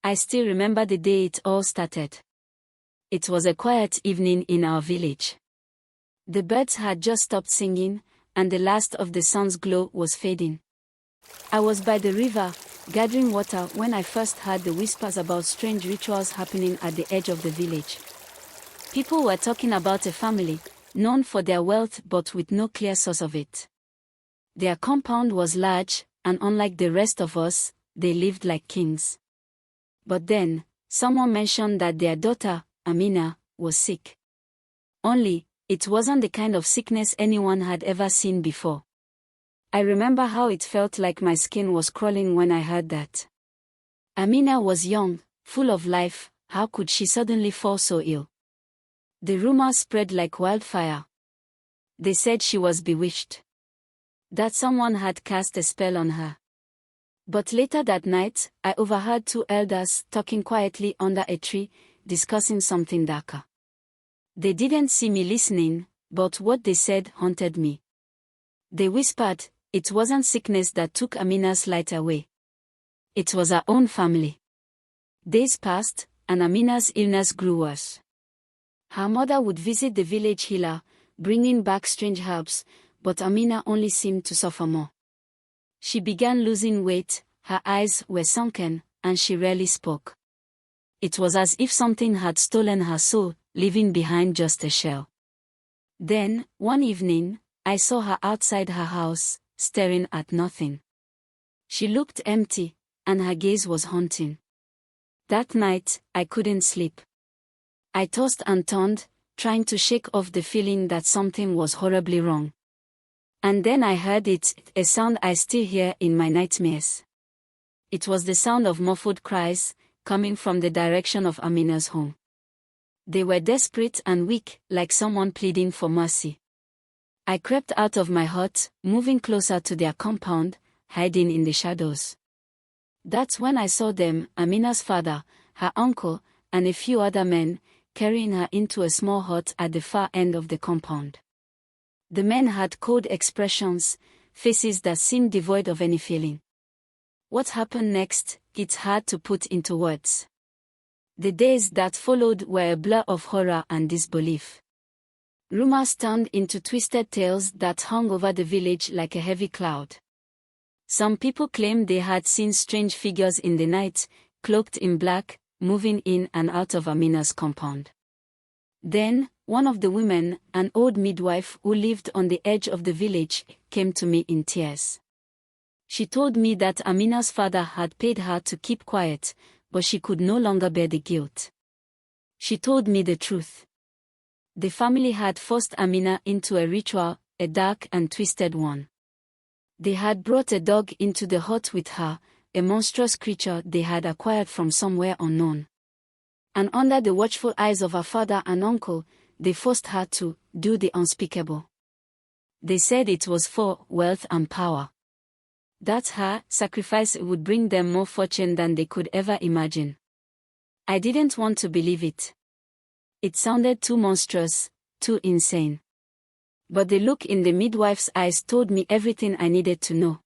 I still remember the day it all started. It was a quiet evening in our village. The birds had just stopped singing, and the last of the sun's glow was fading. I was by the river, gathering water, when I first heard the whispers about strange rituals happening at the edge of the village. People were talking about a family, known for their wealth but with no clear source of it. Their compound was large, and unlike the rest of us, they lived like kings. But then, someone mentioned that their daughter, Amina, was sick. Only, it wasn't the kind of sickness anyone had ever seen before. I remember how it felt like my skin was crawling when I heard that. Amina was young, full of life. How could she suddenly fall so ill? The rumor spread like wildfire. They said she was bewitched, that someone had cast a spell on her. But later that night, I overheard two elders talking quietly under a tree, discussing something darker. They didn't see me listening, but what they said haunted me. They whispered, it wasn't sickness that took Amina's light away. It was our own family. Days passed, and Amina's illness grew worse. Her mother would visit the village healer, bringing back strange herbs, but Amina only seemed to suffer more. She began losing weight, her eyes were sunken, and she rarely spoke. It was as if something had stolen her soul, leaving behind just a shell. Then, one evening, I saw her outside her house, staring at nothing. She looked empty, and her gaze was haunting. That night, I couldn't sleep. I tossed and turned, trying to shake off the feeling that something was horribly wrong. And then I heard it, a sound I still hear in my nightmares. It was the sound of muffled cries, coming from the direction of Amina's home. They were desperate and weak, like someone pleading for mercy. I crept out of my hut, moving closer to their compound, hiding in the shadows. That's when I saw them, Amina's father, her uncle, and a few other men, carrying her into a small hut at the far end of the compound. The men had cold expressions, faces that seemed devoid of any feeling. What happened next, it's hard to put into words. The days that followed were a blur of horror and disbelief. Rumors turned into twisted tales that hung over the village like a heavy cloud. Some people claimed they had seen strange figures in the night, cloaked in black, moving in and out of Amina's compound. Then, one of the women, an old midwife who lived on the edge of the village, came to me in tears. She told me that Amina's father had paid her to keep quiet, but she could no longer bear the guilt. She told me the truth. The family had forced Amina into a ritual, a dark and twisted one. They had brought a dog into the hut with her, a monstrous creature they had acquired from somewhere unknown. And under the watchful eyes of her father and uncle, they forced her to do the unspeakable. They said it was for wealth and power. That her sacrifice would bring them more fortune than they could ever imagine. I didn't want to believe it. It sounded too monstrous, too insane. But the look in the midwife's eyes told me everything I needed to know.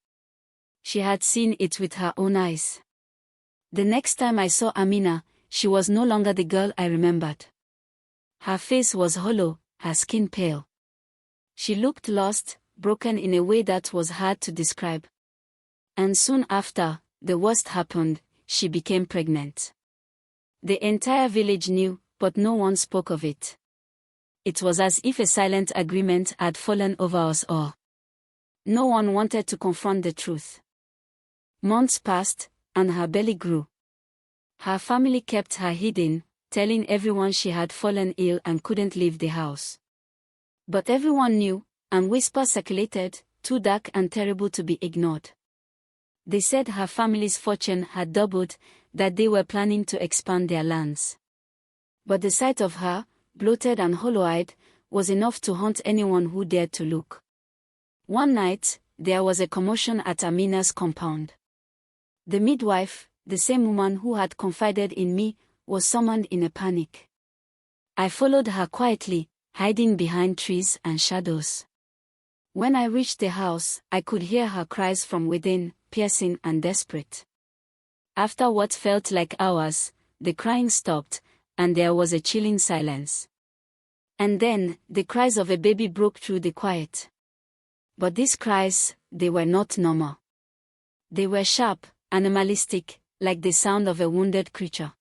She had seen it with her own eyes. The next time I saw Amina, she was no longer the girl I remembered. Her face was hollow, her skin pale. She looked lost, broken in a way that was hard to describe. And soon after, the worst happened, she became pregnant. The entire village knew, but no one spoke of it. It was as if a silent agreement had fallen over us all. No one wanted to confront the truth. Months passed, and her belly grew. Her family kept her hidden, telling everyone she had fallen ill and couldn't leave the house. But everyone knew, and whispers circulated, too dark and terrible to be ignored. They said her family's fortune had doubled, that they were planning to expand their lands. But the sight of her, bloated and hollow-eyed, was enough to haunt anyone who dared to look. One night, there was a commotion at Amina's compound. The midwife, the same woman who had confided in me, was summoned in a panic. I followed her quietly, hiding behind trees and shadows. When I reached the house, I could hear her cries from within, piercing and desperate. After what felt like hours, the crying stopped, and there was a chilling silence. And then, the cries of a baby broke through the quiet. But these cries, they were not normal. They were sharp, animalistic, like the sound of a wounded creature.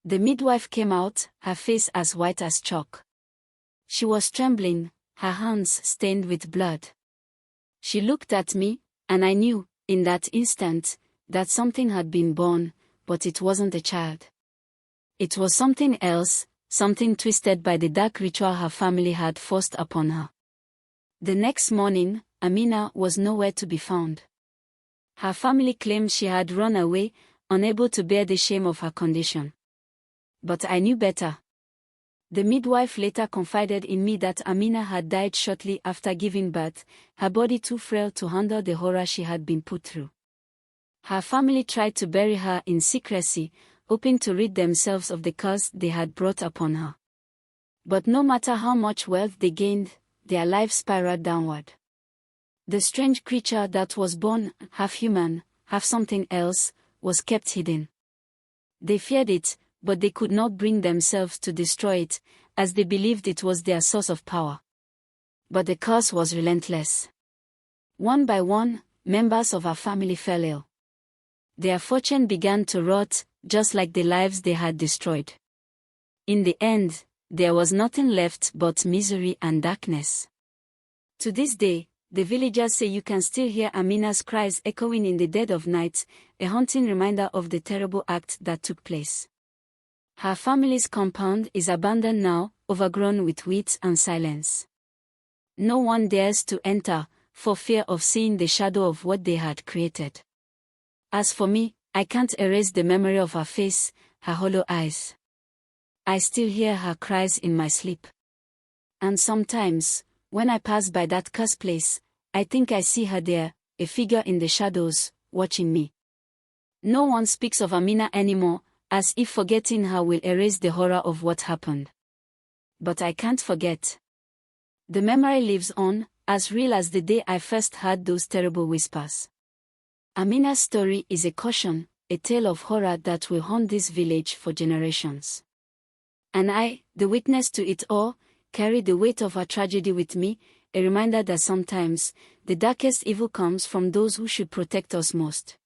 The midwife came out, her face as white as chalk. She was trembling, her hands stained with blood. She looked at me, and I knew, in that instant, that something had been born, but it wasn't a child. It was something else, something twisted by the dark ritual her family had forced upon her. The next morning, Amina was nowhere to be found. Her family claimed she had run away, unable to bear the shame of her condition. But I knew better. The midwife later confided in me that Amina had died shortly after giving birth, her body too frail to handle the horror she had been put through. Her family tried to bury her in secrecy, hoping to rid themselves of the curse they had brought upon her. But no matter how much wealth they gained, their lives spiraled downward. The strange creature that was born, half human, half something else, was kept hidden. They feared it, but they could not bring themselves to destroy it, as they believed it was their source of power. But the curse was relentless. One by one, members of our family fell ill. Their fortune began to rot, just like the lives they had destroyed. In the end, there was nothing left but misery and darkness. To this day, the villagers say you can still hear Amina's cries echoing in the dead of night, a haunting reminder of the terrible act that took place. Her family's compound is abandoned now, overgrown with weeds and silence. No one dares to enter, for fear of seeing the shadow of what they had created. As for me, I can't erase the memory of her face, her hollow eyes. I still hear her cries in my sleep. And sometimes, when I pass by that cursed place, I think I see her there, a figure in the shadows, watching me. No one speaks of Amina anymore, as if forgetting her will erase the horror of what happened. But I can't forget. The memory lives on, as real as the day I first heard those terrible whispers. Amina's story is a caution, a tale of horror that will haunt this village for generations. And I, the witness to it all, carry the weight of her tragedy with me, a reminder that sometimes, the darkest evil comes from those who should protect us most.